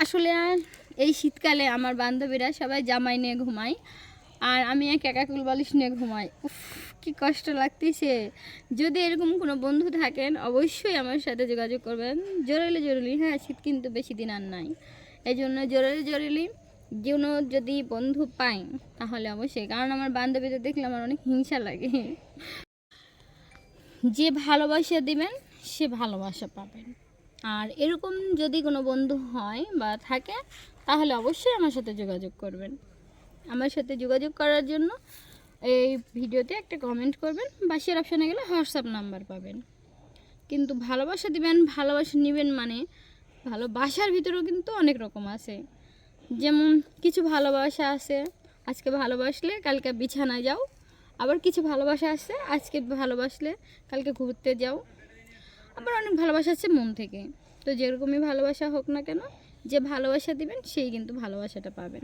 আসলে এই শীতকালে আমার বান্ধবীরা সবাই জামাই নিয়ে ঘুমায় আর আমি এক একা কুল বালিশ নিয়ে ঘুমাই। উফ, কি কষ্ট লাগতেছে। যদি এরকম কোনো বন্ধু থাকেন অবশ্যই আমার সাথে যোগাযোগ করবেন। জরুরি হ্যাঁ, শীত কিন্তু বেশি দিন আর নাই, এই জন্য জরুরি যদি বন্ধু পাই তাহলে অবশ্যই, কারণ আমার বান্ধবীদের দেখলে আমার অনেক হিংসা লাগে। যে ভালোবাসা দিবেন সে ভালোবাসা পাবেন। আর এরকম যদি কোনো বন্ধু হয় বা থাকে তাহলে অবশ্যই আমার সাথে যোগাযোগ করবেন। আমার সাথে যোগাযোগ করার জন্য এই ভিডিওতে একটা কমেন্ট করবেন বা শেয়ার অপশানে গেলে হোয়াটসঅ্যাপ নাম্বার পাবেন। কিন্তু ভালোবাসা দিবেন, ভালোবাসা নেবেন, মানে ভালোবাসার ভিতরেও কিন্তু অনেক রকম আছে। যেমন কিছু ভালোবাসা আছে আজকে ভালোবাসলে কালকে বিছানায় যাও, আবার কিছু ভালোবাসা আছে আজকে ভালোবাসলে কালকে ঘুরতে যাও, আবার অনেক ভালোবাসা আছে মন থেকে। তো যেরকমই ভালোবাসা হোক না কেন, যে ভালোবাসা দিবেন সেই কিন্তু ভালোবাসাটা পাবেন।